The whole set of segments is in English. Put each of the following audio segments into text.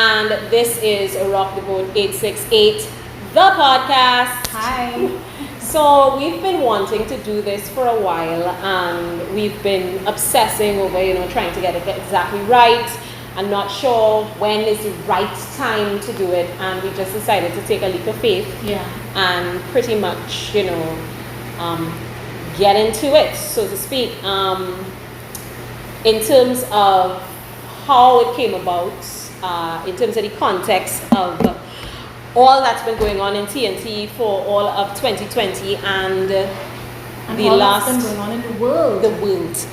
and this is Rock the Boat 868, the podcast. Hi. So we've been wanting to do this for a while, and we've been obsessing over, trying to get it exactly right, and not sure when is the right time to do it, and we just decided to take a leap of faith. Yeah. And pretty much, get into it, so to speak. In terms of how it came about, in terms of the context of all that's been going on in TNT for all of 2020 and the all last that's been going on in the world.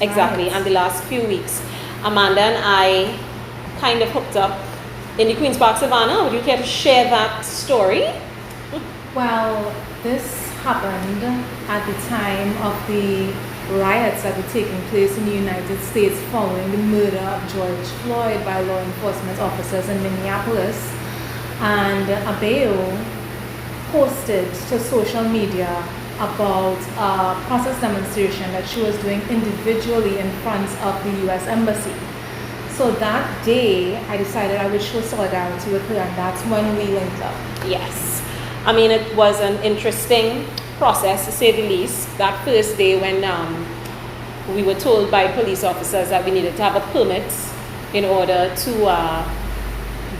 Exactly, Right. and the last few weeks. Amanda and I kind of hooked up in the Queen's Park Savannah. Would you care to share that story? Well, this happened at the time of the riots that were taking place in the United States following the murder of George Floyd by law enforcement officers in Minneapolis. And Abeo posted to social media about a protest demonstration that she was doing individually in front of the U.S. Embassy. So that day, I decided I would show solidarity with her, and that's when we linked up. Yes. I mean, it was an interesting process, to say the least. That first day when we were told by police officers that we needed to have a permit in order to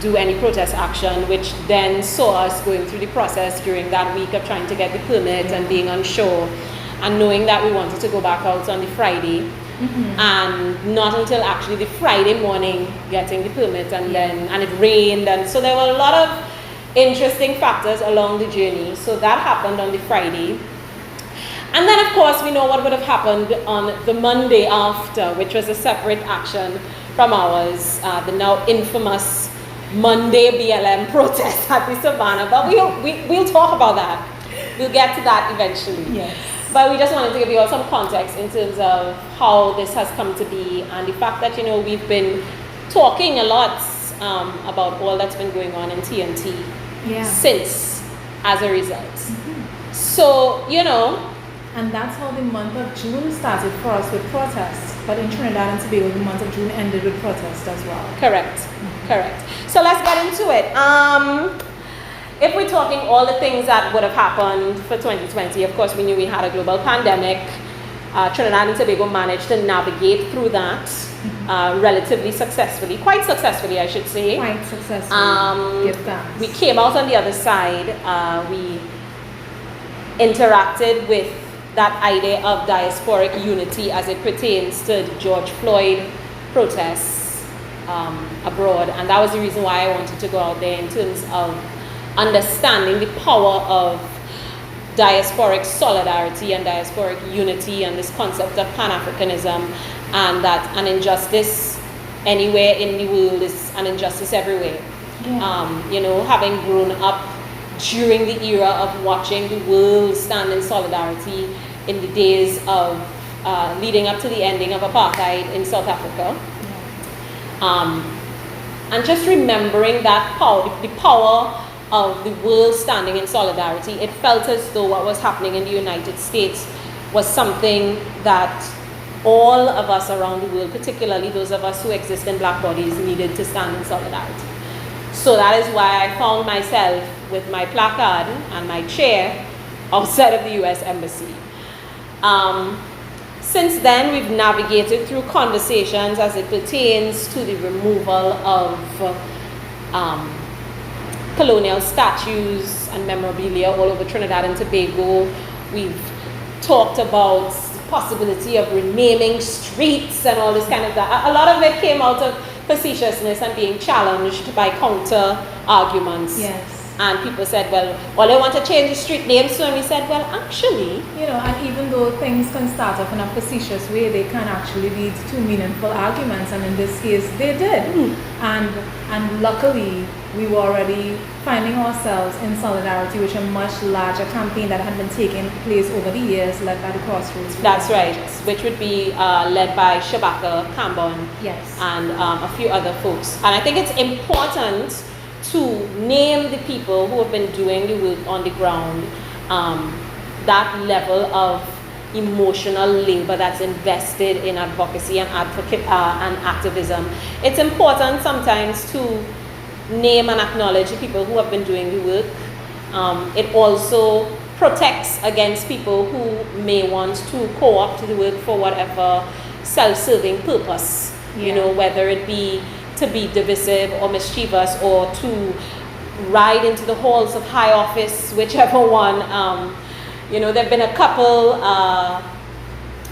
do any protest action, which then saw us going through the process during that week of trying to get the permit and being unsure, and knowing that we wanted to go back out on the Friday. Mm-hmm. And not until actually the Friday morning getting the permit, and it rained, and so there were a lot of interesting factors along the journey. So that happened on the Friday. And then of course we know what would have happened on the Monday after, which was a separate action from ours, the now infamous Monday BLM protest at the Savannah. But we'll talk about that. We'll get to that eventually. Yes. But we just wanted to give you all some context in terms of how this has come to be, and the fact that we've been talking a lot about all that's been going on in TNT since, as a result. Mm-hmm. So and that's how the month of June started for us with protests. But in Trinidad and Tobago, the month of June ended with protests as well. Correct. Mm-hmm. Correct. So let's get into it. If we're talking all the things that would have happened for 2020, of course we knew we had a global pandemic. Trinidad and Tobago managed to navigate through that relatively successfully, quite successfully I should say. Quite successfully, give thanks. We came out on the other side. We interacted with that idea of diasporic unity as it pertains to the George Floyd protests abroad, and that was the reason why I wanted to go out there in terms of understanding the power of diasporic solidarity and diasporic unity, and this concept of Pan-Africanism, and that an injustice anywhere in the world is an injustice everywhere. Yeah. Having grown up during the era of watching the world stand in solidarity in the days of leading up to the ending of apartheid in South Africa. Yeah. And just remembering that power, the power of the world standing in solidarity, it felt as though what was happening in the United States was something that all of us around the world, particularly those of us who exist in black bodies, needed to stand in solidarity. So that is why I found myself with my placard and my chair outside of the U.S. Embassy. Since then, we've navigated through conversations as it pertains to the removal of colonial statues and memorabilia all over Trinidad and Tobago. We've talked about the possibility of renaming streets and all this kind of that. A lot of it came out of facetiousness and being challenged by counter arguments. Yes. And people said, well, they want to change the street names. So we said, well, actually. And even though things can start off in a facetious way, they can actually lead to meaningful arguments. And in this case, they did. And luckily, we were already finding ourselves in solidarity with a much larger campaign that had been taking place over the years, led by the Crossroads. That's right, which would be led by Shabaka Cambon. Yes. And a few other folks. And I think it's important to name the people who have been doing the work on the ground, that level of emotional labor that's invested in advocacy and and activism. It's important sometimes to name and acknowledge the people who have been doing the work. It also protects against people who may want to co-opt the work for whatever self-serving purpose, you know, whether it be to be divisive or mischievous or to ride into the halls of high office, whichever one. You know, there have been a couple,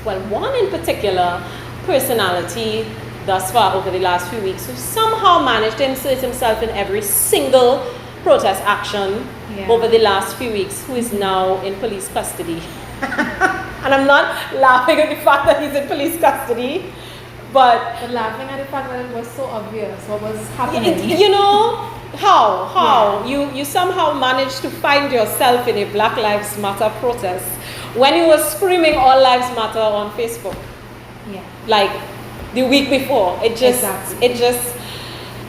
well, one in particular personality thus far over the last few weeks who somehow managed to insert himself in every single protest action over the last few weeks, who is now in police custody. And I'm not laughing at the fact that he's in police custody, but laughing at the fact that it was so obvious what was happening. You know, how you somehow managed to find yourself in a Black Lives Matter protest when you were screaming All Lives Matter on Facebook. Yeah. Like the week before.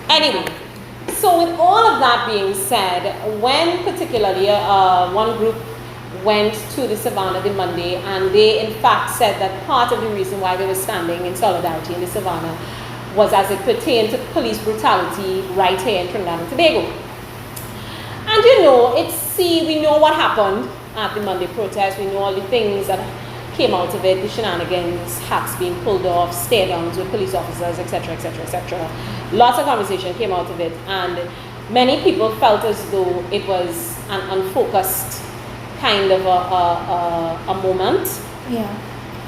Anyway. So with all of that being said, when particularly one group went to the Savannah the Monday, and they in fact said that part of the reason why they were standing in solidarity in the Savannah was as it pertained to police brutality right here in Trinidad and Tobago. And you know, we know what happened at the Monday protest. We know all the things that came out of it, the shenanigans, hats being pulled off, stare-downs with police officers, etc., etc., etc. Lots of conversation came out of it, and many people felt as though it was an unfocused kind of a moment. Yeah.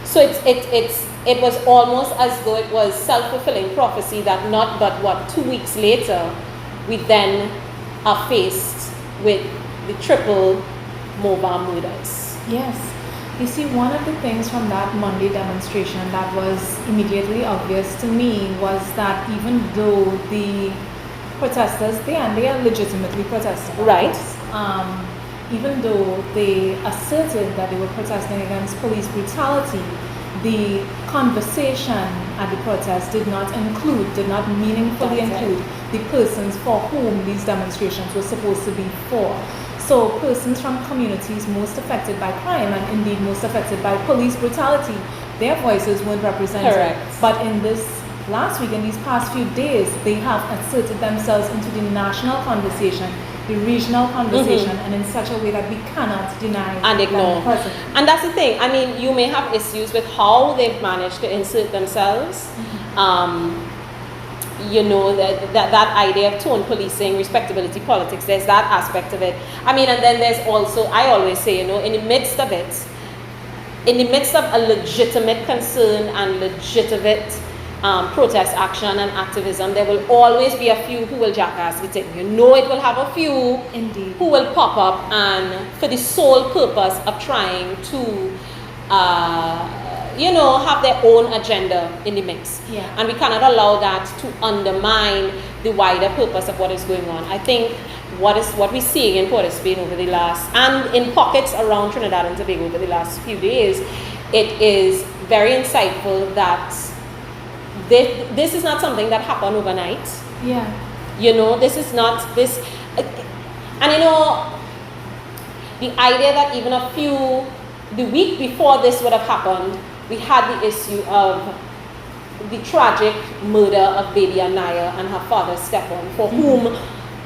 So it was almost as though it was self-fulfilling prophecy that not but 2 weeks later, we then are faced with the triple mobile murders. Yes. You see, one of the things from that Monday demonstration that was immediately obvious to me was that even though the protesters, they are legitimately protesting. Right. Even though they asserted that they were protesting against police brutality, the conversation at the protest did not meaningfully include the persons for whom these demonstrations were supposed to be for. So persons from communities most affected by crime and indeed most affected by police brutality, their voices weren't represented. Correct. But in this last week, in these past few days, they have asserted themselves into the national conversation, the regional conversation, and in such a way that we cannot deny and ignore. And that's the thing. I mean, you may have issues with how they've managed to insert themselves. You know, that idea of tone policing, respectability politics, there's that aspect of it. I mean, and then there's also, I always say, you know, in the midst of a legitimate concern and legitimate protest action and activism, there will always be a few who will jackass the thing. You know, it will have a few indeed who will pop up and for the sole purpose of trying to you know, have their own agenda in the mix. Yeah. And we cannot allow that to undermine the wider purpose of what is going on. I think what we're seeing in Port of Spain over the last, and in pockets around Trinidad and Tobago over the last few days, it is very insightful that this is not something that happened overnight. Yeah. You know, this is not this, and you know, the idea that even the week before this would have happened, we had the issue of the tragic murder of baby Anaya and her father Stephan, for whom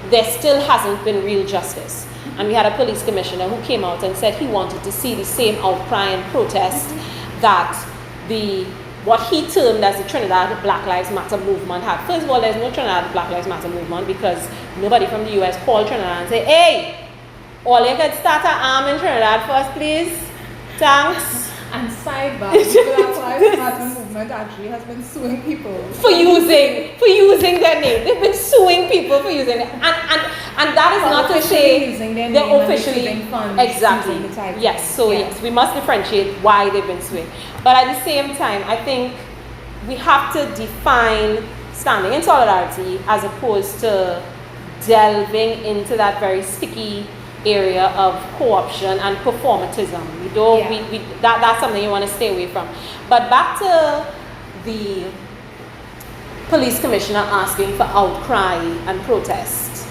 there still hasn't been real justice. And we had a police commissioner who came out and said he wanted to see the same outcry and protest that what he termed as the Trinidad Black Lives Matter movement had. First of all, there's no Trinidad Black Lives Matter movement because nobody from the US called Trinidad and said, hey, all you could start an arm in Trinidad first, please. Thanks. And sidebar, the Black Lives Matter movement actually has been suing people for using their name. They've been suing people for using it, and that is not to say they're officially funds. Exactly. Yes. So yes, we must differentiate why they've been suing. But at the same time, I think we have to define standing in solidarity as opposed to delving into that very sticky area of co-option and performatism. That's something you want to stay away from. But back to the police commissioner asking for outcry and protest,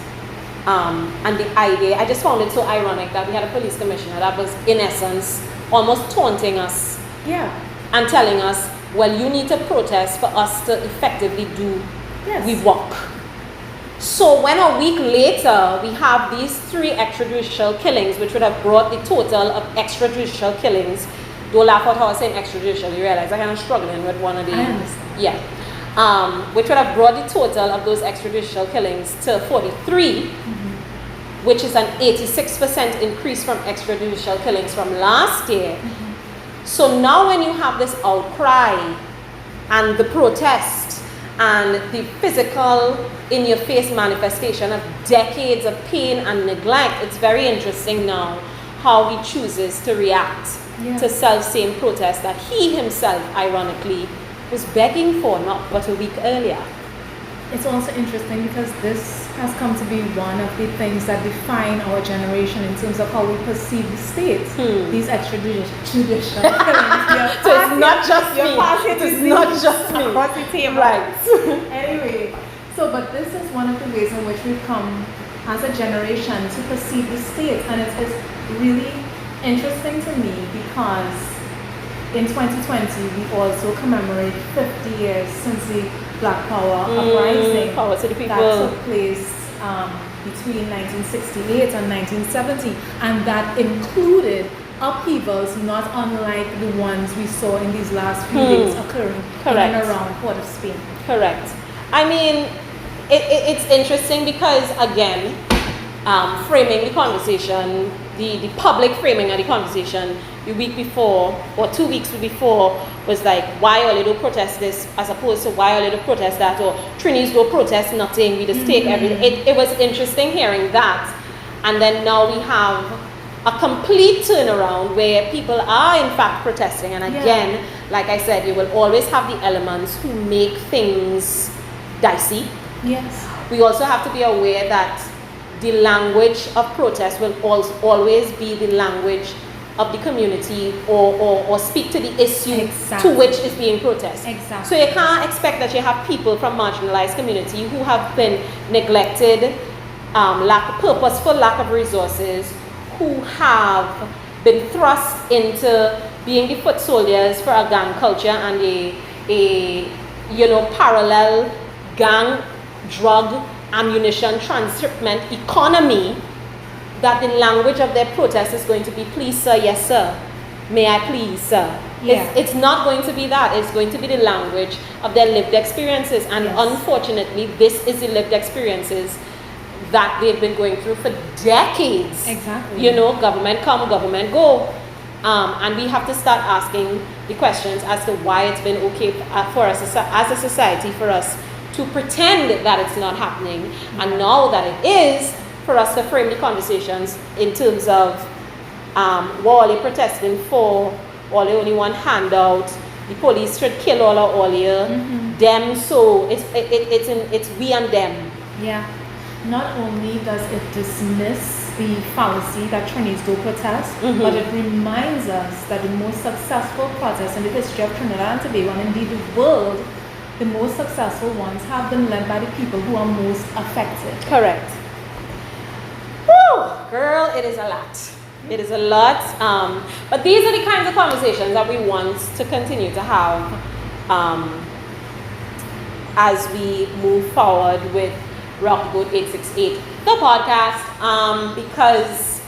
and the idea, I just found it so ironic that we had a police commissioner that was in essence almost taunting us, and telling us, well, you need to protest for us to effectively do we work. So when a week later we have these 3 extrajudicial killings, which would have brought the total of extrajudicial killings, don't laugh at how I say extrajudicial, you realize I'm kind of struggling with one of the... I understand. Yeah. Which would have brought the total of those extrajudicial killings to 43, which is an 86% increase from extrajudicial killings from last year. So now when you have this outcry and the protest and the physical in-your-face manifestation of decades of pain and neglect, it's very interesting now how he chooses to react to self-same protest that he himself, ironically, was begging for not but a week earlier. It's also interesting because this has come to be one of the things that define our generation in terms of how we perceive the state. These extrajudicial killings. So it's not just me. It is not just me. Right. Anyway, but this is one of the ways in which we've come as a generation to perceive the state, and it's really interesting to me because in 2020 we also commemorate 50 years since the Black Power uprising power to the people. that took place between 1968 and 1970, and that included upheavals not unlike the ones we saw in these last few days occurring in and around Port of Spain. Correct. I mean, it's interesting because, again, framing the conversation, the public framing of the conversation the week before or 2 weeks before was like, why all little protest this as opposed to why all little protest that, or Trinis don't protest nothing, we just take everything. It was interesting hearing that. And then now we have a complete turnaround where people are in fact protesting. And again, like I said, you will always have the elements who make things dicey. Yes. We also have to be aware that the language of protest will always be the language of the community or speak to the issue to which is being protested. Exactly. So you can't expect that you have people from marginalized community who have been neglected, purposeful lack of resources, who have been thrust into being the foot soldiers for a gang culture and a parallel gang, drug, ammunition, transshipment economy, that the language of their protest is going to be, please sir, yes sir, may I please sir. It's not going to be that. It's going to be the language of their lived experiences, and unfortunately this is the lived experiences that they've been going through for decades. Exactly. Government come, government go, and we have to start asking the questions as to why it's been okay for us as a society for us to pretend that it's not happening, and now that it is, for us to frame the conversations in terms of what are they protesting for, or they only want handout, the police should kill all here, them, so it's we and them. Yeah. Not only does it dismiss the fallacy that Trinis do protest, but it reminds us that the most successful protests in the history of Trinidad and Tobago, and indeed the world, the most successful ones have been led by the people who are most affected. Correct. Woo! Girl, it is a lot. It is a lot. But these are the kinds of conversations that we want to continue to have as we move forward with Rock Boat 868, the podcast, because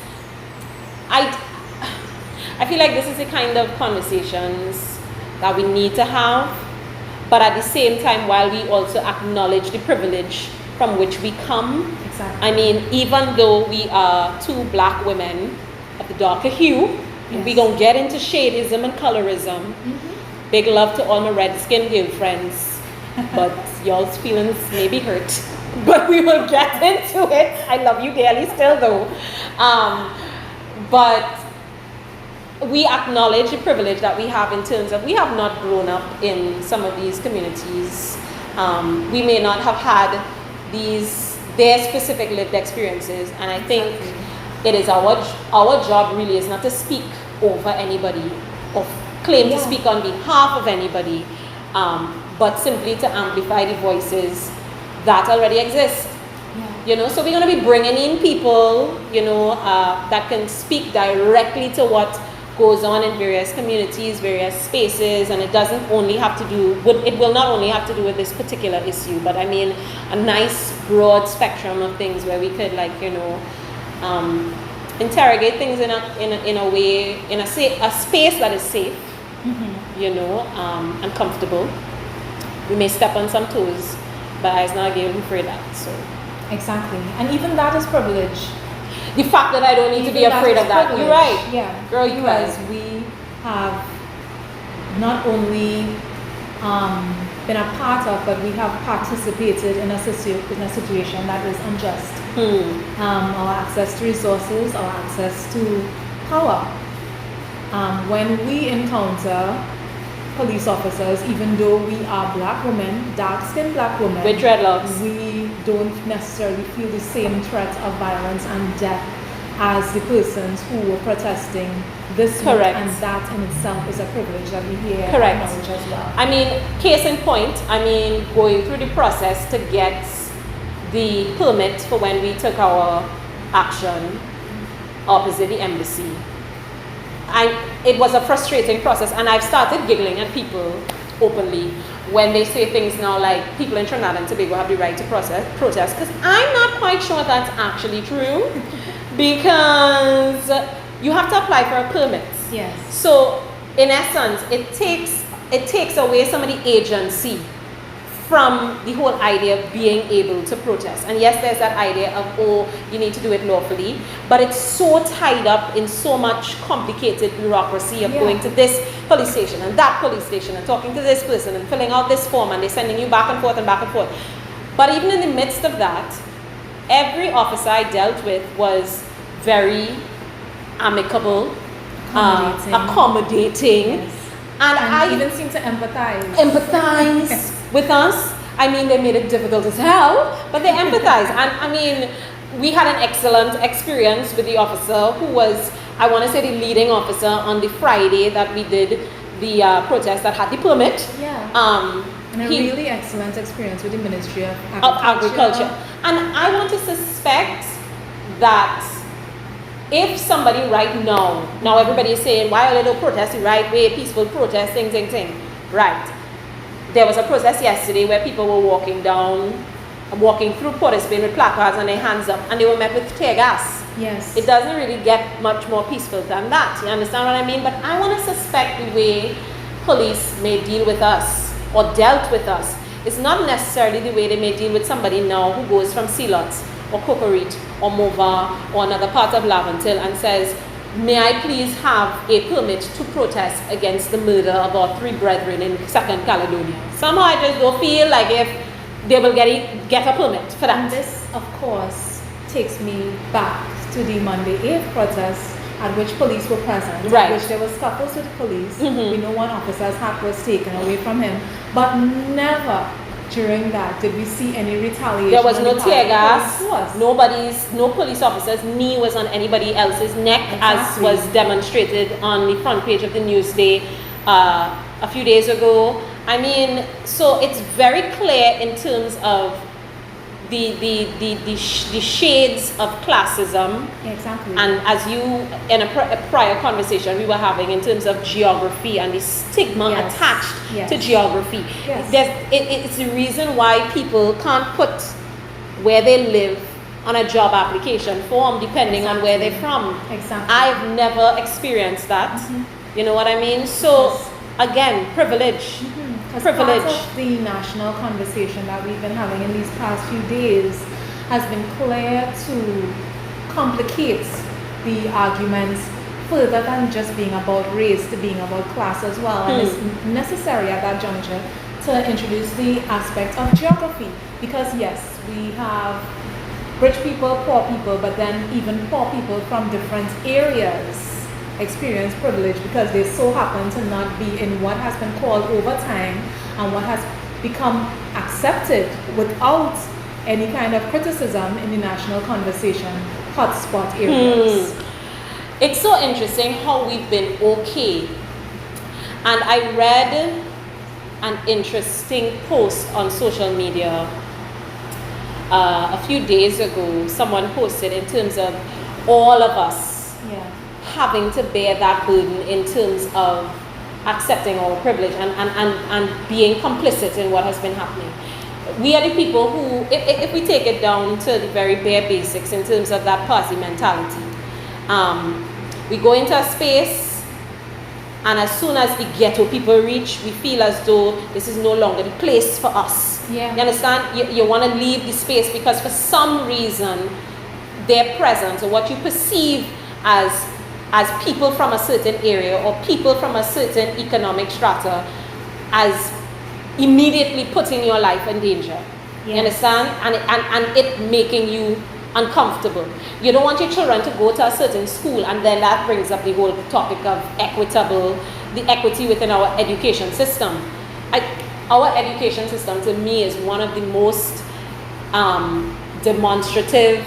I feel like this is the kind of conversations that we need to have, but at the same time, while we also acknowledge the privilege from which we come. Exactly. I mean, even though we are two black women of the darker hue, and we gonna get into shadeism and colorism. Big love to all my red-skinned girlfriends, but y'all's feelings may be hurt. But we will get into it. I love you dearly still though. But we acknowledge the privilege that we have in terms of we have not grown up in some of these communities. We may not have had their specific lived experiences, and I think it is our job really is not to speak over anybody or claim to speak on behalf of anybody, but simply to amplify the voices that already exist. So we're going to be bringing in people, that can speak directly to what goes on in various communities, various spaces, and it doesn't only have to do with, it will not only have to do with this particular issue, but I mean a nice broad spectrum of things where we could, like, you know, interrogate things in a way, in a space that is safe, you know, and comfortable. We may step on some toes, but I was not given for that. So exactly, and even that is privilege. The fact that I don't need to be afraid of that. You're right. Yeah, girl, you're right. Because we have not only been a part of, but we have participated in a situation that is unjust. Our access to resources, our access to power. When we encounter police officers, even though we are black women, dark-skinned black women, with dreadlocks, we don't necessarily feel the same threat of violence and death as the persons who were protesting this week, and that in itself is a privilege that we hear acknowledge as well. I mean, case in point, I mean, going through the process to get the permit for when we took our action opposite the embassy. It was a frustrating process, and I've started giggling at people openly when they say things now like people in Trinidad and Tobago have the right to protest, because I'm not quite sure that's actually true, because you have to apply for a permit. Yes. So in essence, it takes away some of the agency from the whole idea of being able to protest. And yes, there's that idea of, oh, you need to do it lawfully, but it's so tied up in so much complicated bureaucracy of going to this police station and that police station and talking to this person and filling out this form, and they're sending you back and forth and back and forth. But even in the midst of that, every officer I dealt with was very amicable, accommodating. Yes. And I even seem to empathize with us. I mean, they made it difficult as hell, but they empathize. And I mean, we had an excellent experience with the officer who was, I want to say, the leading officer on the Friday that we did the protest that had the permit. Yeah. And a really excellent experience with the Ministry of Agriculture. And I want to suspect that if somebody right now everybody is saying, why are they not protesting right way, peaceful protest, thing. Right. There was a protest yesterday where people were walking through Port of Spain with placards and their hands up, and they were met with tear gas. Yes. It doesn't really get much more peaceful than that. You understand what I mean? But I want to suspect the way police may deal with us or dealt with us is not necessarily the way they may deal with somebody now who goes from Sealots or Cocorite or Mova or another part of Laventil and says, may I please have a permit to protest against the murder of our 3 brethren in Second Caledonia. Somehow I just don't feel like if they will get a permit for that. And this, of course, takes me back to the Monday 8th protest at which police were present, right, at which there were scuffles with police. We know one officer's hat was taken away from him, but never during that did we see any retaliation. There was no tear gas. No police officer's knee was on anybody else's neck, as was demonstrated on the front page of the Newsday a few days ago. I mean, so it's very clear in terms of the shades of classism. Exactly. And as you, in a prior conversation we were having in terms of geography and the stigma attached to geography. Yes. It's the reason why people can't put where they live on a job application form depending on where they're from. Exactly. I've never experienced that. You know what I mean? So again, privilege. Privilege. Part of the national conversation that we've been having in these past few days has been clear to complicate the arguments further than just being about race to being about class as well. And it's necessary at that juncture to introduce the aspect of geography, because yes, we have rich people, poor people, but then even poor people from different areas experience privilege because they so happen to not be in what has been called over time and what has become accepted without any kind of criticism in the national conversation, hotspot areas. It's so interesting how we've been okay. And I read an interesting post on social media a few days ago. Someone posted in terms of all of us having to bear that burden in terms of accepting our privilege and being complicit in what has been happening. We are the people who, if we take it down to the very bare basics in terms of that party mentality, we go into a space, and as soon as the ghetto people reach, we feel as though this is no longer the place for us. Yeah. You understand? You want to leave the space because for some reason, their presence or what you perceive as people from a certain area or people from a certain economic strata as immediately putting your life in danger. Yes. You understand? And it making you uncomfortable. You don't want your children to go to a certain school, and then that brings up the whole topic of the equity within our education system. Our education system, to me, is one of the most demonstrative,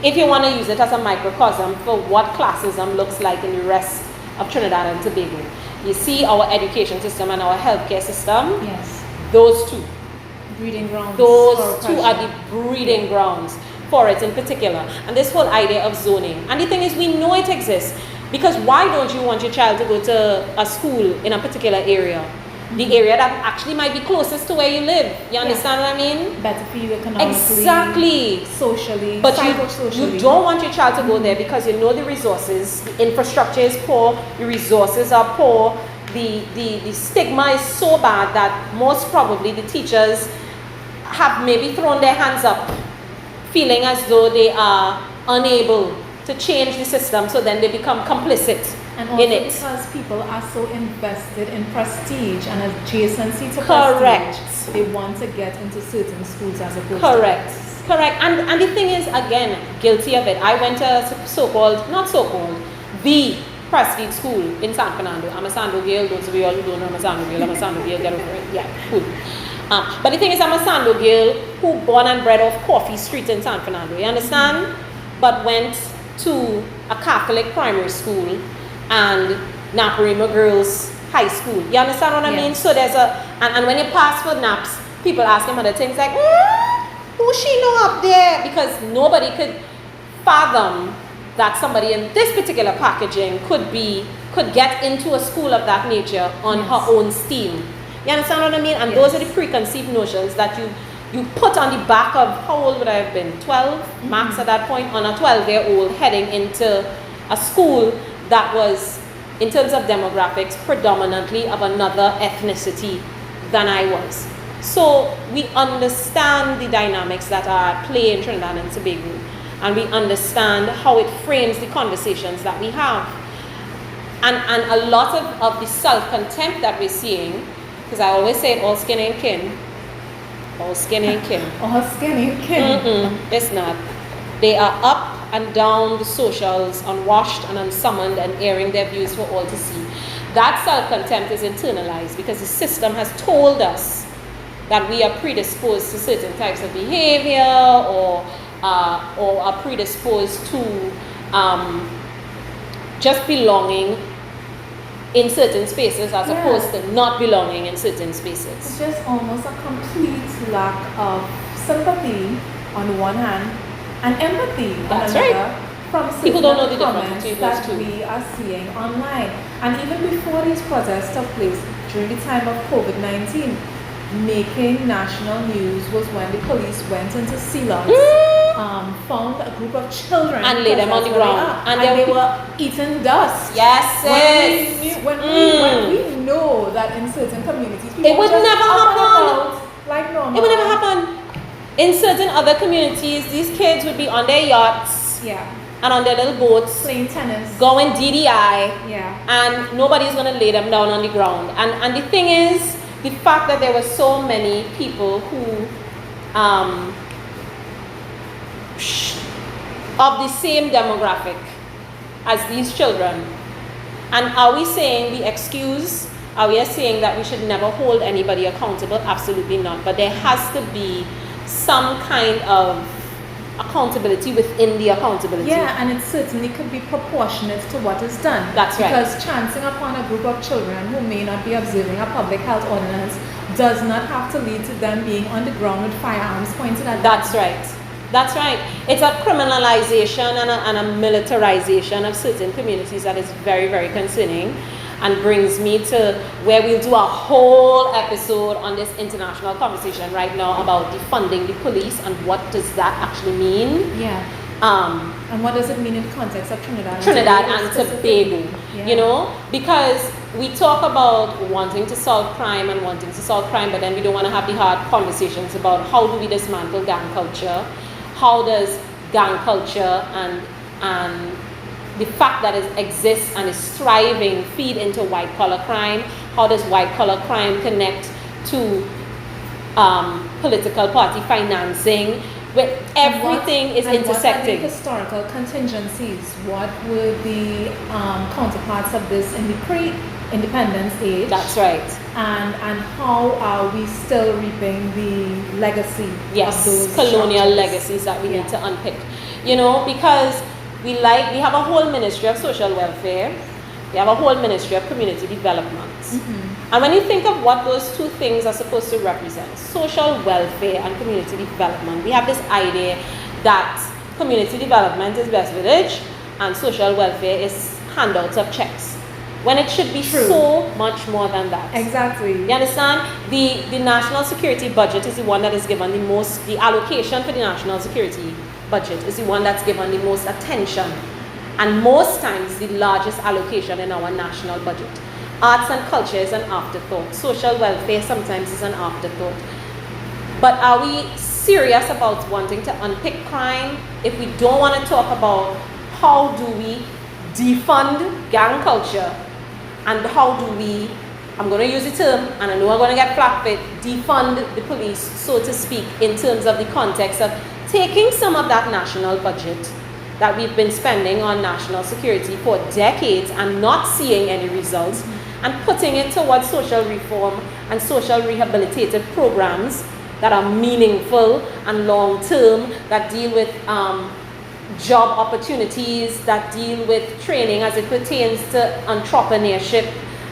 if you want to use it as a microcosm for what classism looks like in the rest of Trinidad and Tobago. You see our education system and our healthcare system. Yes. Those two. Breeding grounds. Those two are the breeding grounds for it in particular. And this whole idea of zoning. And the thing is, we know it exists. Because why don't you want your child to go to a school in a particular area? The area that actually might be closest to where you live. You understand what I mean? Better for you economically. Exactly. Socially. But you don't want your child to go there because you know the resources, the infrastructure is poor, the resources are poor, the stigma is so bad that most probably the teachers have maybe thrown their hands up, feeling as though they are unable to change the system, so then they become complicit in it. Because people are so invested in prestige and adjacency to Correct. prestige, they want to get into certain schools as opposed Correct. to Correct. And the thing is, again, guilty of it. I went to the prestige school in San Fernando. I'm a Sando girl. Those of you all who don't know, I'm a Sando girl. I'm a Sando girl. Get over it. Yeah, cool. But the thing is, I'm a Sando girl who born and bred off Coffee Street in San Fernando. You understand? But went to a Catholic primary school and Naparima Girls High School. You understand what I mean? So there's and when you pass for naps, people ask him other things like, who she know up there? Because nobody could fathom that somebody in this particular packaging could get into a school of that nature on her own steam. You understand what I mean? And those are the preconceived notions that you put on the back of, how old would I have been? 12 max at that point, on a 12-year-old heading into a school that was, in terms of demographics, predominantly of another ethnicity than I was. So we understand the dynamics that are at play in Trinidad and Tobago, and we understand how it frames the conversations that we have. And a lot of the self-contempt that we're seeing, because I always say all skin ain't kin. All skin ain't kin. All skin ain't kin. It's not. They are up and down the socials, unwashed and unsummoned, and airing their views for all to see. That self-contempt is internalized because the system has told us that we are predisposed to certain types of behavior or are predisposed to just belonging in certain spaces as opposed to not belonging in certain spaces. It's just almost a complete lack of sympathy on the one hand and empathy on another from certain people don't know the difference comments between those that two. we are seeing online. And even before these protests took place during the time of COVID-19, making national news was when the police went into Silos, found a group of children and laid them on the ground, and they were eating dust. Yes, when we know that in certain communities it would never happen. Like normal. It would never happen. In certain other communities, these kids would be on their yachts, and on their little boats, playing tennis, going DDI, and nobody's gonna lay them down on the ground. And the thing is, the fact that there were so many people who of the same demographic as these children. And are we saying we excuse? Are we saying that we should never hold anybody accountable? Absolutely not. But there has to be some kind of accountability within the accountability. Yeah, and it certainly could be proportionate to what is done. That's right. Because chancing upon a group of children who may not be observing a public health ordinance does not have to lead to them being on the ground with firearms pointed at them. That's right. That's right. It's a criminalization and a militarization of certain communities that is very, very concerning, and brings me to where we'll do a whole episode on this international conversation right now about defunding the police and what does that actually mean. Yeah. And what does it mean in the context of Trinidad and Tobago? Yeah. You know, because we talk about wanting to solve crime, but then we don't want to have the hard conversations about how do we dismantle gang culture, how does gang culture and the fact that it exists and is thriving feed into white collar crime, how does white collar crime connect to political party financing, where everything is intersecting. What are the historical contingencies? What were the counterparts of this in the pre-independence age? That's right. And how are we still reaping the legacy of those colonial structures? legacies that we need to unpick. You know, because we have a whole ministry of social welfare, we have a whole ministry of community development. Mm-hmm. And when you think of what those two things are supposed to represent, social welfare and community development, we have this idea that community development is West Village and social welfare is handouts of checks, when it should be so much more than that. Exactly. You understand? The national security budget is the one that is given the most, the allocation for the national security budget is the one that's given the most attention, and most times the largest allocation in our national budget. Arts and culture is an afterthought. Social welfare sometimes is an afterthought. But are we serious about wanting to unpick crime if we don't want to talk about how do we defund gang culture, and how do we, I'm going to use the term, and I know I'm going to get flack for it, defund the police, so to speak, in terms of the context of taking some of that national budget that we've been spending on national security for decades and not seeing any results, and putting it towards social reform and social rehabilitative programs that are meaningful and long-term, that deal with job opportunities, that deal with training as it pertains to entrepreneurship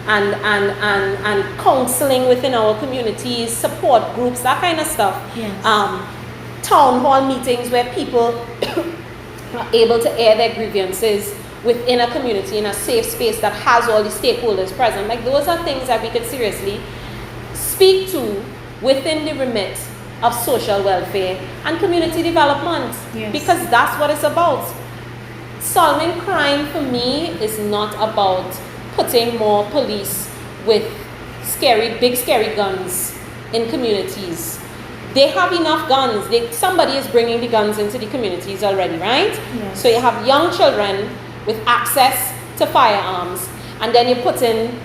and counseling within our communities, support groups, that kind of stuff. Yes. Town hall meetings where people are able to air their grievances within a community in a safe space that has all the stakeholders present. Like, those are things that we could seriously speak to within the remit of social welfare and community development. Yes. Because that's what it's about. Solving crime for me is not about putting more police with big scary guns in communities. They have enough guns. Somebody is bringing the guns into the communities already, right? Yes. So you have young children with access to firearms, and then you put in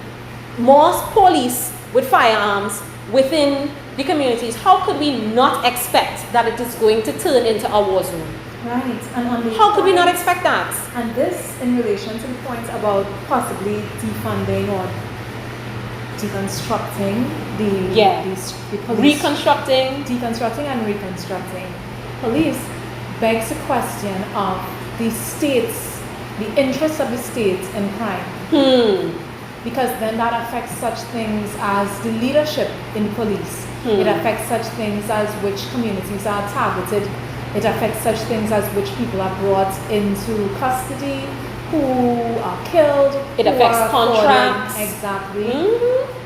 more police with firearms within the communities. How could we not expect that it is going to turn into a war zone? Right. And how could we not expect that? And this in relation to the point about possibly defunding or deconstructing the police. Deconstructing and reconstructing police begs the question of the states, the interests of the states in crime. Because then that affects such things as the leadership in the police. It affects such things as which communities are targeted. It affects such things as which people are brought into custody, who are killed. It affects contracts. Exactly.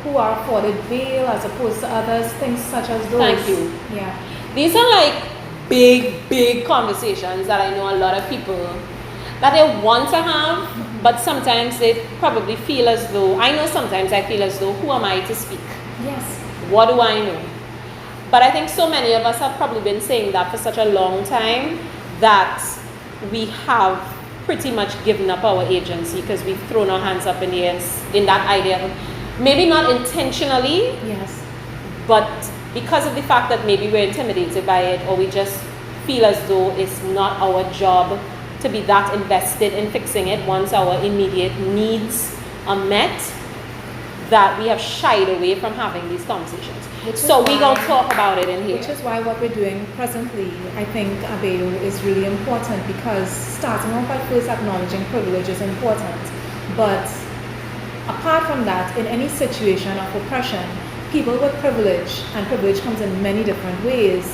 Who are afforded bail as opposed to others, things such as those. Thank you. Yeah. These are like big conversations that I know a lot of people that they want to have, but sometimes they probably feel as though, I know sometimes I feel as though, who am I to speak? Yes. What do I know? But I think so many of us have probably been saying that for such a long time that we have pretty much given up our agency because we've thrown our hands up in the air in that idea of, maybe not intentionally, yes, but because of the fact that maybe we're intimidated by it, or we just feel as though it's not our job to be that invested in fixing it once our immediate needs are met, that we have shied away from having these conversations. So we're going to talk about it in here. Which is why what we're doing presently, I think, Abeo, is really important, because starting off by first acknowledging privilege is important. But apart from that, in any situation of oppression, people with privilege, and privilege comes in many different ways,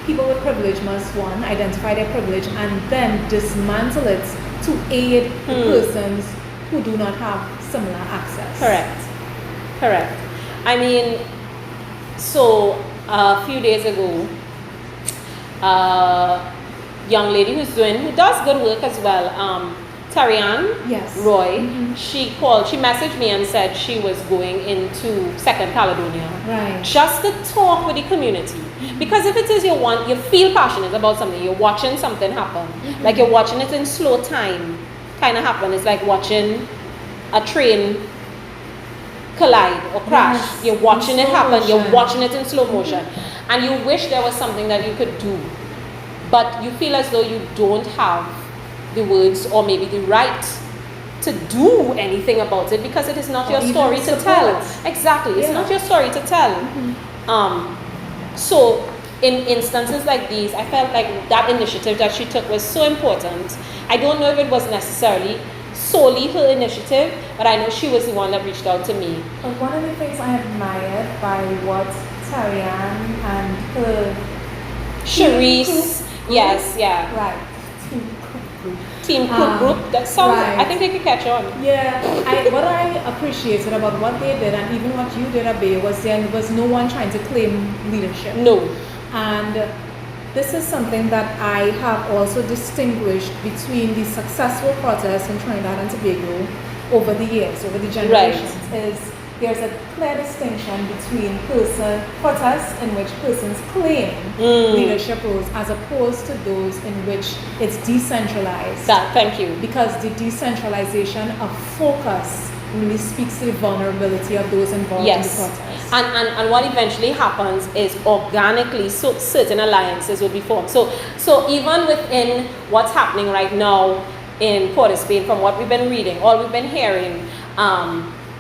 people with privilege must, one, identify their privilege and then dismantle it to aid the persons who do not have similar access. Correct. I mean, so a few days ago, young lady who does good work as well, Tarian Roy, she messaged me and said she was going into Second Caledonia, just to talk with the community. Because if it is you feel passionate about something, you're watching something happen, like you're watching it in slow time, kind of happen. It's like watching a train collide or crash. You're watching it happen. You're watching it in slow motion, and you wish there was something that you could do, but you feel as though you don't have the words or maybe the right to do anything about it because it is not your story to tell. Exactly, it's not your story to tell. So in instances like these, I felt like that initiative that she took was so important. I don't know if it was necessarily solely her initiative, but I know she was the one that reached out to me. But one of the things I admired by what Tarian and her Cherise, Team Cook Group, that sounds, I think they could catch on. What I appreciated about what they did and even what you did, Abeo, was there was no one trying to claim leadership. No. And this is something that I have also distinguished between the successful protests in Trinidad and Tobago over the years, over the generations, is there's a clear distinction between protests in which persons claim leadership roles as opposed to those in which it's decentralized. Thank you. Because the decentralization of focus really speaks to the vulnerability of those involved in the protest. And what eventually happens is organically certain alliances will be formed. So even within what's happening right now in Port of Spain, from what we've been reading, all we've been hearing,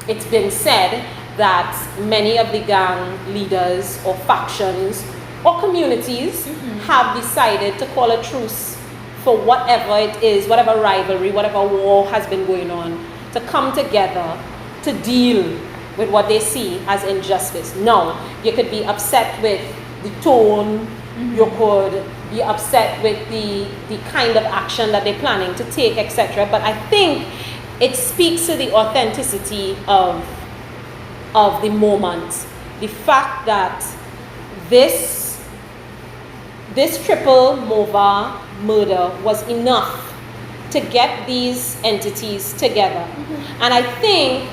it's been said that many of the gang leaders or factions or communities have decided to call a truce for whatever it is, whatever rivalry, whatever war has been going on, to come together to deal with what they see as injustice. Now, you could be upset with the tone, you could be upset with the kind of action that they're planning to take, etc. But I think it speaks to the authenticity of the moment. The fact that this triple MOVA murder was enough to get these entities together. And I think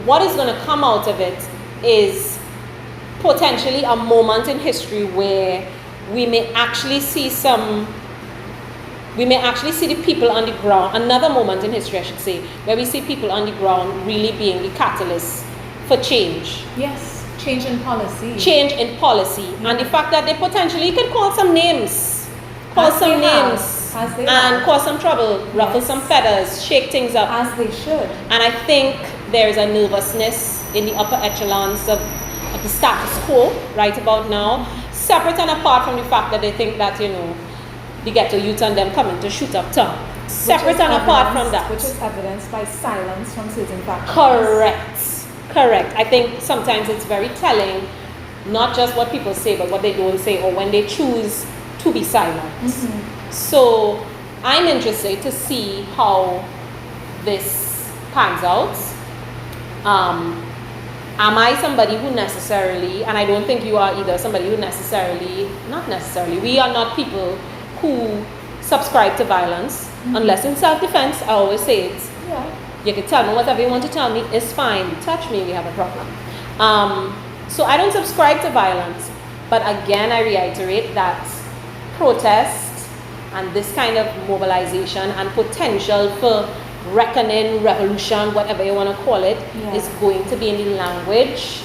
what is going to come out of it is potentially a moment in history where we may actually see the people on the ground, another moment in history I should say, where we see people on the ground really being the catalyst for change. Yes, change in policy. Change in policy. And the fact that they potentially could call some names. Cause some trouble, ruffle some feathers, shake things up. As they should. And I think there is a nervousness in the upper echelons of the status quo right about now, separate and apart from the fact that they think that, the ghetto youth and them coming to shoot up town. Separate and apart from that. Which is evidenced by silence from certain factions. Correct. I think sometimes it's very telling, not just what people say, but what they don't say, or when they choose to be silent. So I'm interested to see how this pans out. Am I somebody who necessarily, and I don't think you are either, somebody who not necessarily, we are not people who subscribe to violence, unless in self-defense. I always say it. You can tell me whatever you want to tell me, it's fine. You touch me, we have a problem. So I don't subscribe to violence, but again, I reiterate that protest and this kind of mobilization and potential for reckoning, revolution, whatever you want to call it, is going to be in the language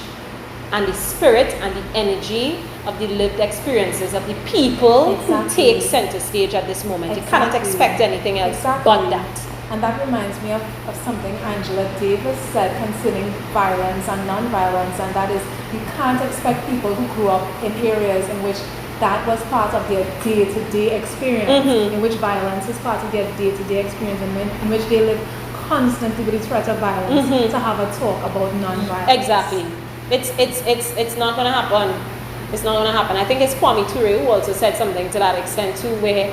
and the spirit and the energy of the lived experiences of the people who take center stage at this moment. You cannot expect anything else but that. And that reminds me of something Angela Davis said concerning violence and non-violence, and that is, you can't expect people who grew up in areas in which that was part of their day-to-day experience, in which violence is part of their day-to-day experience, and in which they live constantly with the threat of violence, to have a talk about non-violence. Exactly. It's not going to happen. It's not going to happen. I think it's Kwame Ture who also said something to that extent too, where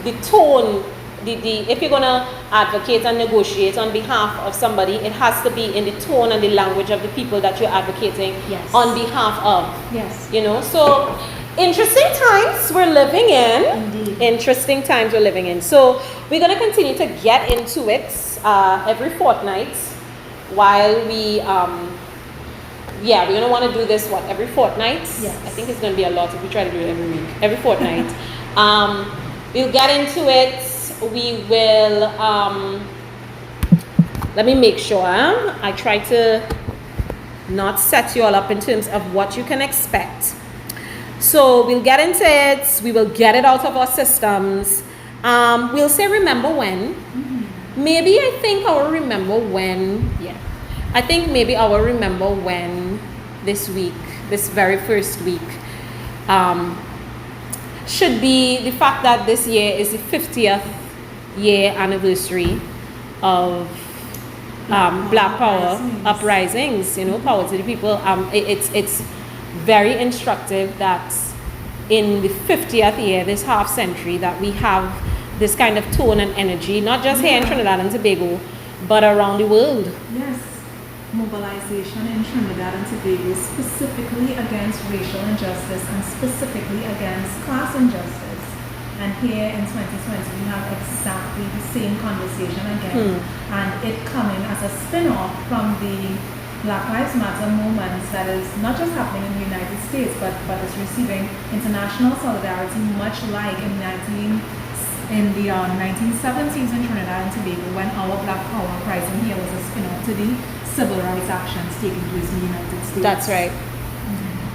the tone, if you're going to advocate and negotiate on behalf of somebody, it has to be in the tone and the language of the people that you're advocating on behalf of. Yes. You know, so interesting times we're living in. Indeed. Interesting times we're living in. So we're going to continue to get into it every fortnight while we, we're going to want to do this, every fortnight? Yes. I think it's going to be a lot if we try to do it every week, every fortnight. We'll get into it. We will, let me make sure I try to not set you all up in terms of what you can expect. So we'll get into it. We will get it out of our systems. We'll say remember when. Mm-hmm. Maybe I think our remember when. Yeah. I think maybe our remember when this week, this very first week, should be the fact that this year is the 50th year anniversary of Black Power uprisings. You know, power to the people. It's very instructive that in the 50th year, this half century, that we have this kind of tone and energy, not just here in Trinidad and Tobago, but around the world. Yes. Mobilization in Trinidad and Tobago specifically against racial injustice and specifically against class injustice. And here in 2020, we have exactly the same conversation again. And it coming as a spin-off from the Black Lives Matter movement that is not just happening in the United States, but is receiving international solidarity, much like in the 1970s in Trinidad and Tobago, when our Black Power uprising here was a spin-off to the civil rights actions taking place in the United States. That's right.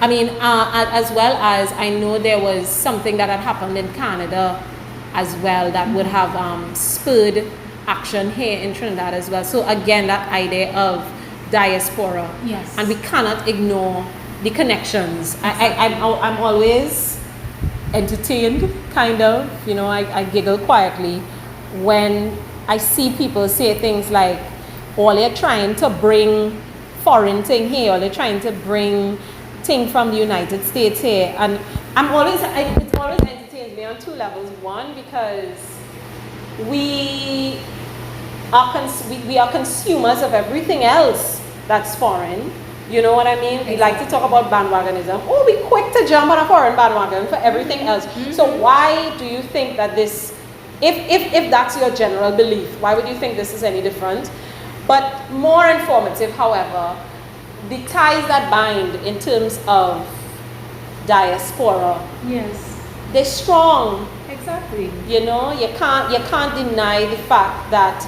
I mean, as well as I know there was something that had happened in Canada as well that would have spurred action here in Trinidad as well. So again, that idea of diaspora. Yes. And we cannot ignore the connections. I'm always entertained, kind of, you know, I giggle quietly when I see people say things like, or they're trying to bring foreign thing here, or they're trying to bring thing from the United States here. And it's always entertains me on two levels. One, because we are consumers of everything else that's foreign. You know what I mean? Exactly. We like to talk about bandwagonism. Oh, we quick to jump on a foreign bandwagon for everything else. Mm-hmm. So why do you think that this, if that's your general belief, why would you think this is any different? But more informative, however, the ties that bind in terms of diaspora, yes, they're strong. Exactly. You know, you can't deny the fact that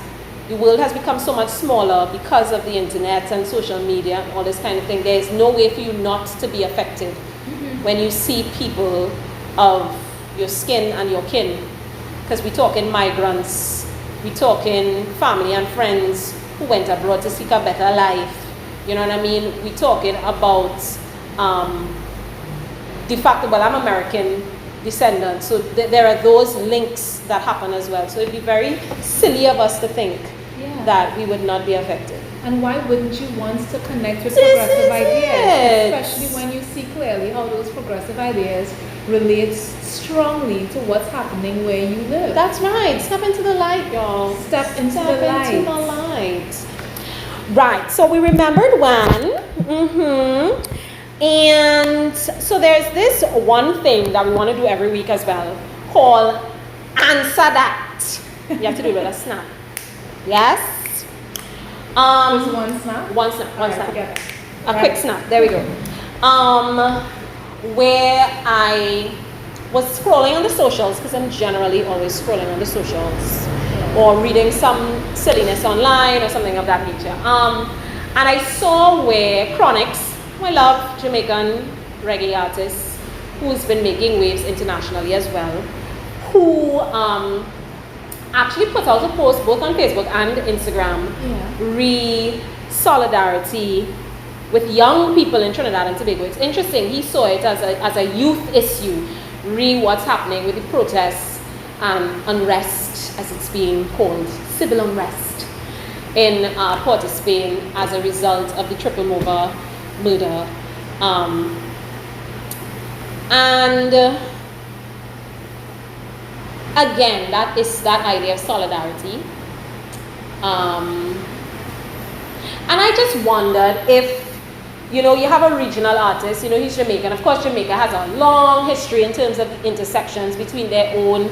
the world has become so much smaller because of the internet and social media and all this kind of thing. There's no way for you not to be affected when you see people of your skin and your kin. Because we're talking migrants, we're talking family and friends who went abroad to seek a better life. You know what I mean? We're talking about the fact that, well, I'm American descendant, so there are those links that happen as well. So it'd be very silly of us to think that we would not be affected. And why wouldn't you want to connect with progressive ideas? Especially when you see clearly how those progressive ideas relate strongly to what's happening where you live. That's right. Step into the light, y'all. Step into the light. Right. So we remembered when. And so there's this one thing that we want to do every week as well, called Answer That. You have to do it with a snap. Yes? Just one snap? One snap. Together. Quick snap. There we go. Where I was scrolling on the socials, because I'm generally always scrolling on the socials, or reading some silliness online or something of that nature. And I saw where Chronix, my love, Jamaican reggae artist, who's been making waves internationally as well, who actually put out a post both on Facebook and Instagram, solidarity with young people in Trinidad and Tobago. It's interesting, he saw it as a youth issue, what's happening with the protests and unrest, as it's being called, civil unrest in Port of Spain as a result of the Triple Mova murder. And again, that is that idea of solidarity. And I just wondered if, you have a regional artist, he's Jamaican. Of course, Jamaica has a long history in terms of the intersections between their own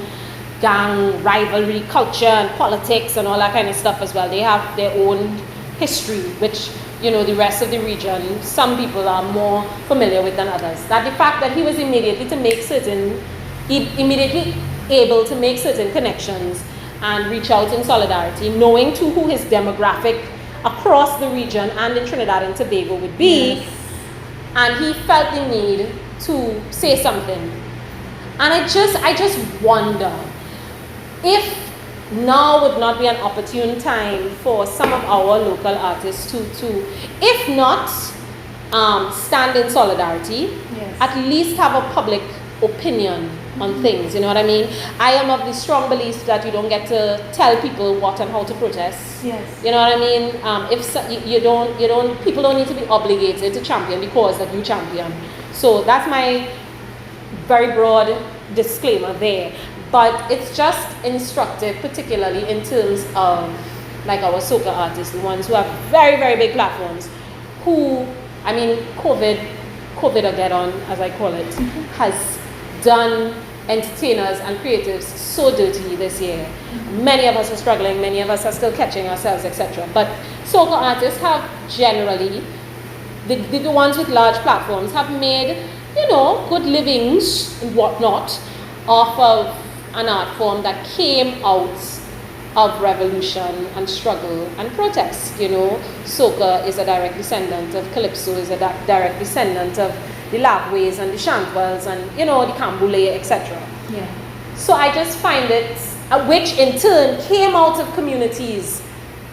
gang, rivalry, culture, and politics, and all that kind of stuff as well. They have their own history, which, the rest of the region, some people are more familiar with than others. That the fact that he was immediately able to make certain connections and reach out in solidarity, knowing to who his demographic across the region and in Trinidad and Tobago would be, yes. And he felt the need to say something. And I just wonder if now would not be an opportune time for some of our local artists to if not stand in solidarity, yes. At least have a public opinion on things, you know what I mean? I am of the strong belief that you don't get to tell people what and how to protest. Yes. You know what I mean? People don't need to be obligated to champion the cause that you champion. So that's my very broad disclaimer there. But it's just instructive, particularly in terms of like our soca artists, the ones who have very, very big platforms, who, COVID or get on, as I call it, has done entertainers and creatives so dirty this year. Many of us are struggling, many of us are still catching ourselves, etc. But soca artists have generally, the ones with large platforms, have made, good livings and whatnot off of an art form that came out of revolution and struggle and protest. Soca is a direct descendant of Calypso, is a direct descendant of the Labways and the Shantwells and, the Camboulet, etc. Yeah. So I just find it, which in turn came out of communities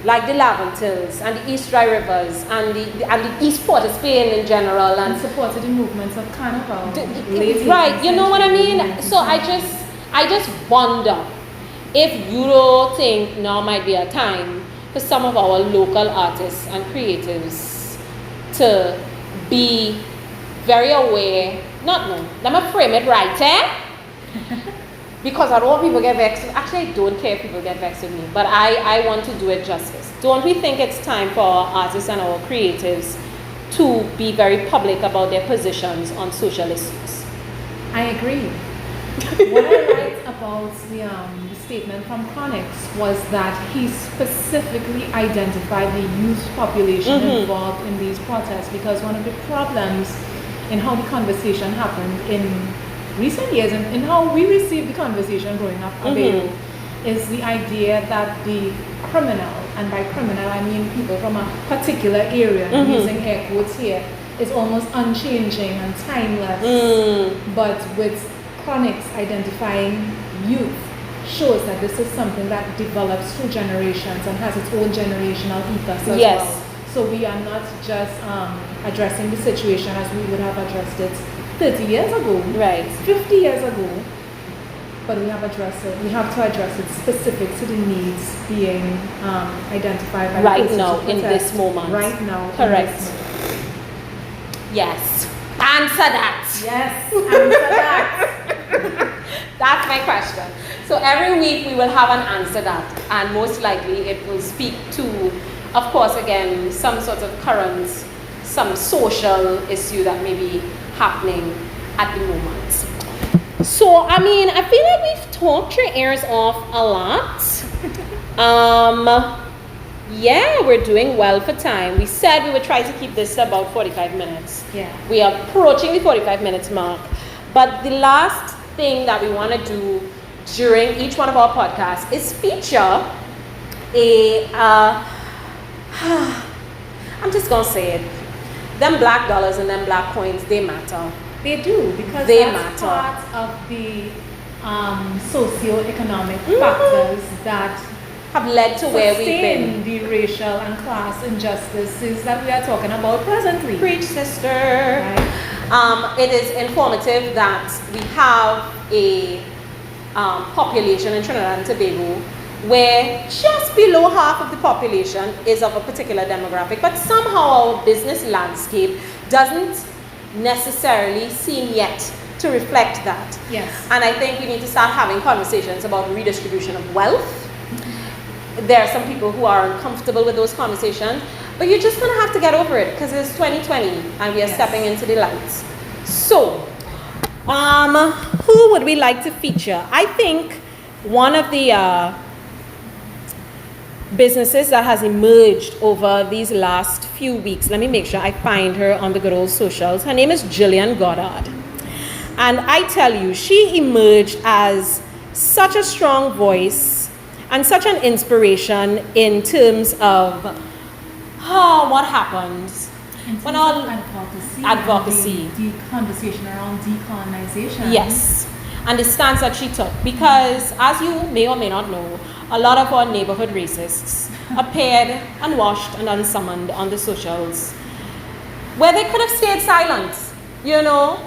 like the Laventills and the East Dry Rivers and the East Port of Spain in general. And supported the movements of Carnival. Right, you know what I mean? So I just wonder if you don't think now might be a time for some of our local artists and creatives to be very aware, let me frame it right, because I don't want people to get vexed. Actually, I don't care if people get vexed with me, but I want to do it justice. Don't we think it's time for our artists and our creatives to be very public about their positions on social issues? I agree. What I liked about the statement from Chronix was that he specifically identified the youth population involved in these protests, because one of the problems in how the conversation happened in recent years and in how we received the conversation growing up Abeo is the idea that the criminal, and by criminal I mean people from a particular area, using air quotes here, is almost unchanging and timeless. But with Chronix identifying youth shows that this is something that develops through generations and has its own generational ethos as well. So we are not just addressing the situation as we would have addressed it 30 years ago, right, 50 years ago, but we have to address it specific to the needs being identified by right now in this moment. Right now. Correct. Yes. Answer that. Yes. Answer that. That's my question. So every week we will have an answer that, and most likely it will speak to, of course, again, some sort of current, some social issue that may be happening at the moment. So, I feel like we've talked your ears off a lot. Yeah, we're doing well for time. We said we would try to keep this to about 45 minutes. Yeah. We are approaching the 45 minutes mark. But the last thing that we want to do during each one of our podcasts is feature I'm just going to say it. Them black dollars and them black coins, they matter. They do, because that's part of the socio-economic factors that have led to where we've been. The racial and class injustices that we are talking about presently. Preach, sister. Right. It is informative that we have a population in Trinidad and Tobago where just below half of the population is of a particular demographic, but somehow our business landscape doesn't necessarily seen yet to reflect that. Yes. And I think we need to start having conversations about redistribution of wealth. There are some people who are uncomfortable with those conversations, but you're just going to have to get over it because it's 2020 and we are stepping into the light. So, who would we like to feature? I think one of the businesses that has emerged over these last few weeks, let me make sure I find her on the good old socials. Her name is Jillian Goddard. And I tell you, she emerged as such a strong voice and such an inspiration in terms of what happens when all advocacy, the conversation around decolonization. Yes, and the stance that she took, because as you may or may not know, a lot of our neighborhood racists appeared unwashed and unsummoned on the socials, where they could have stayed silent, you know,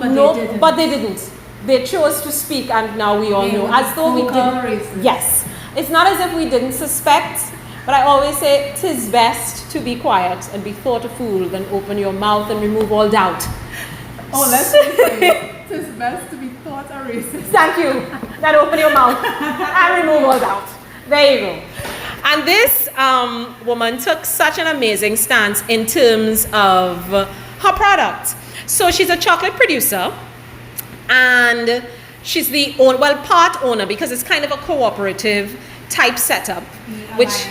but they didn't. They chose to speak, and now we all know, as though we didn't. Yes, it's not as if we didn't suspect, but I always say, 'tis best to be quiet and be thought a fool than open your mouth and remove all doubt. Oh, let's say, 'tis best to be thought a racist. Thank you. Then open your mouth and remove all doubt. There you go. And this woman took such an amazing stance in terms of her product. So she's a chocolate producer, and she's the part owner, because it's kind of a cooperative type setup. Which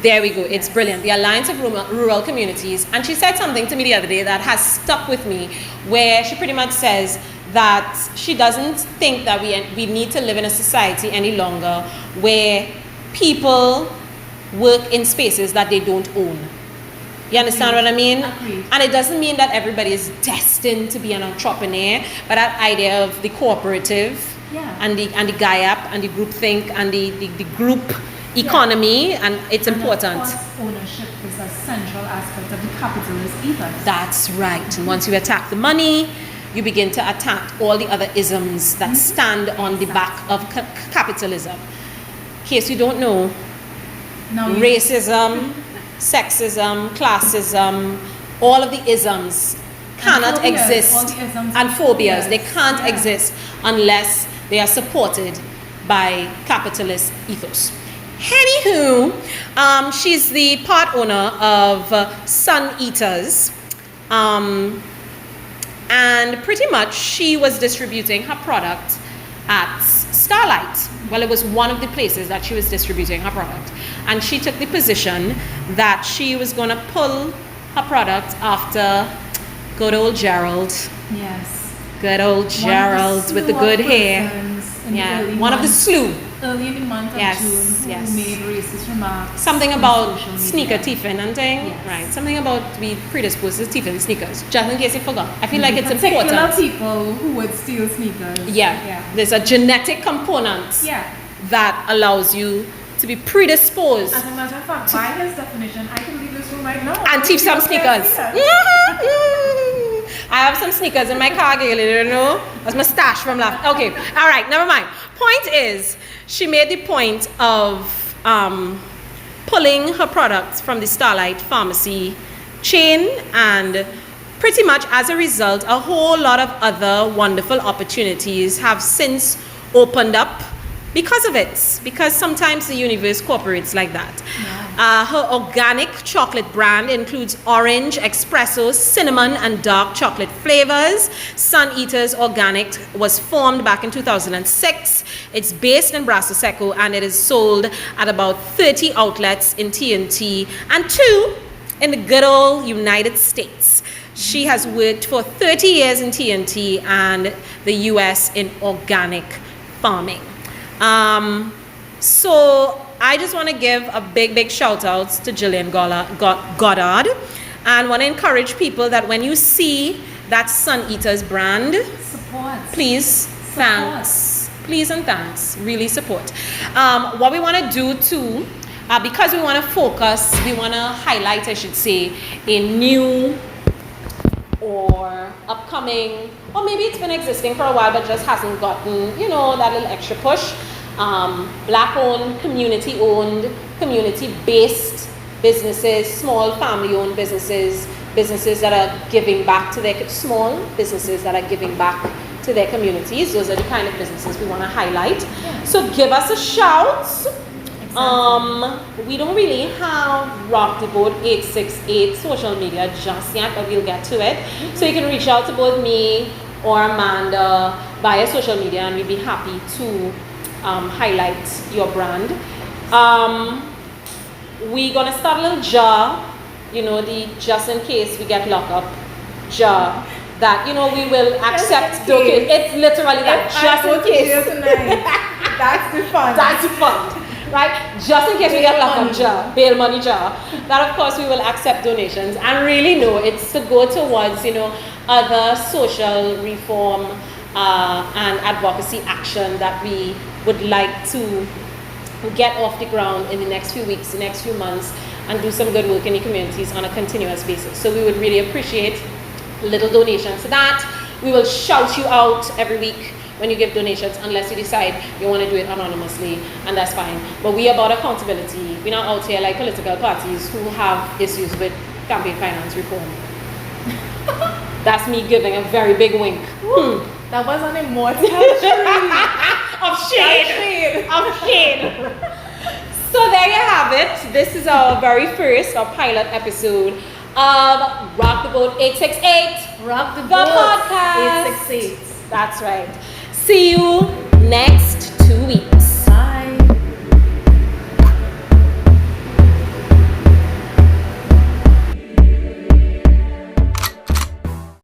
there we go. It's brilliant. The Alliance of Rural Communities. And she said something to me the other day that has stuck with me, where she pretty much says that she doesn't think that we need to live in a society any longer where people work in spaces that they don't own. You understand what I mean? Agreed. And it doesn't mean that everybody is destined to be an entrepreneur, but that idea of the cooperative and the GAIAP and the groupthink and the group economy, and it's important. Of course, ownership is a central aspect of the capitalist ethos. That's right. And once you attack the money, you begin to attack all the other isms that stand on the back of capitalism. In case you don't know, racism, sexism, classism, all of the isms cannot exist, and phobias, they can't exist unless they are supported by capitalist ethos. Anywho, she's the part owner of Sun Eaters, and pretty much she was distributing her product at Starlight. Well, it was one of the places that she was distributing her product, and she took the position that she was going to pull her product after good old Gerald. Yes. Good old Gerald with the good hair. Yeah, one of the slew. Early in the month of June, who made racist remarks. Something about sneaker thieving and thing. Yes. Right. Something about we predisposed to thieving sneakers. Just in case you forgot. I feel like it's important. Particular people who would steal sneakers. Yeah. There's a genetic component that allows you to be predisposed. As a matter of fact, by his definition, I can leave this room right now and thief some sneakers. I have some sneakers in my car, girl, you know? That's my stash from last. Okay, all right, never mind. Point is, she made the point of pulling her products from the Starlight Pharmacy chain, and pretty much as a result, a whole lot of other wonderful opportunities have since opened up because of it, because sometimes the universe cooperates like that. Her organic chocolate brand includes orange, espresso, cinnamon, and dark chocolate flavors. Sun Eaters Organic was formed back in 2006. It's based in Brasso Seco, and it is sold at about 30 outlets in TNT and 2 in the good old United States. She has worked for 30 years in TNT and the US in organic farming. So I just want to give a big shout out to Jillian Goddard, and want to encourage people that when you see that Sun Eaters brand, please and thanks, really support. What we want to do too, because we want to focus, we want to highlight, I should say, a new or upcoming, or maybe it's been existing for a while but just hasn't gotten, you know, that little extra push. Black-owned, community-based businesses, small family-owned businesses businesses that are giving back to their small businesses that are giving back to their communities. Those are the kind of businesses we want to highlight. Yeah. So give us a shout. Exactly. We don't really have Rock the Boat 868 social media just yet, but we'll get to it. So you can reach out to both me or Amanda via social media, and we'd be happy to highlight your brand. We're gonna start a little jar, the just in case we get locked up jar. That we will accept. It's literally that just in case. That's the fun. That's the fun. Right? Just in case we get locked up jar, bail money jar. That of course we will accept donations, and really it's to go towards other social reform and advocacy action that we would like to get off the ground in the next few weeks, the next few months, and do some good work in the communities on a continuous basis. So we would really appreciate little donations to that. We will shout you out every week when you give donations, unless you decide you want to do it anonymously, and that's fine. But we are about accountability. We're not out here like political parties who have issues with campaign finance reform. That's me giving a very big wink. That was an immortal tree. Of shade. So there you have it. This is our very first, our pilot episode of Rock the Boat 868. Rock the The Boat podcast. 868. That's right. See you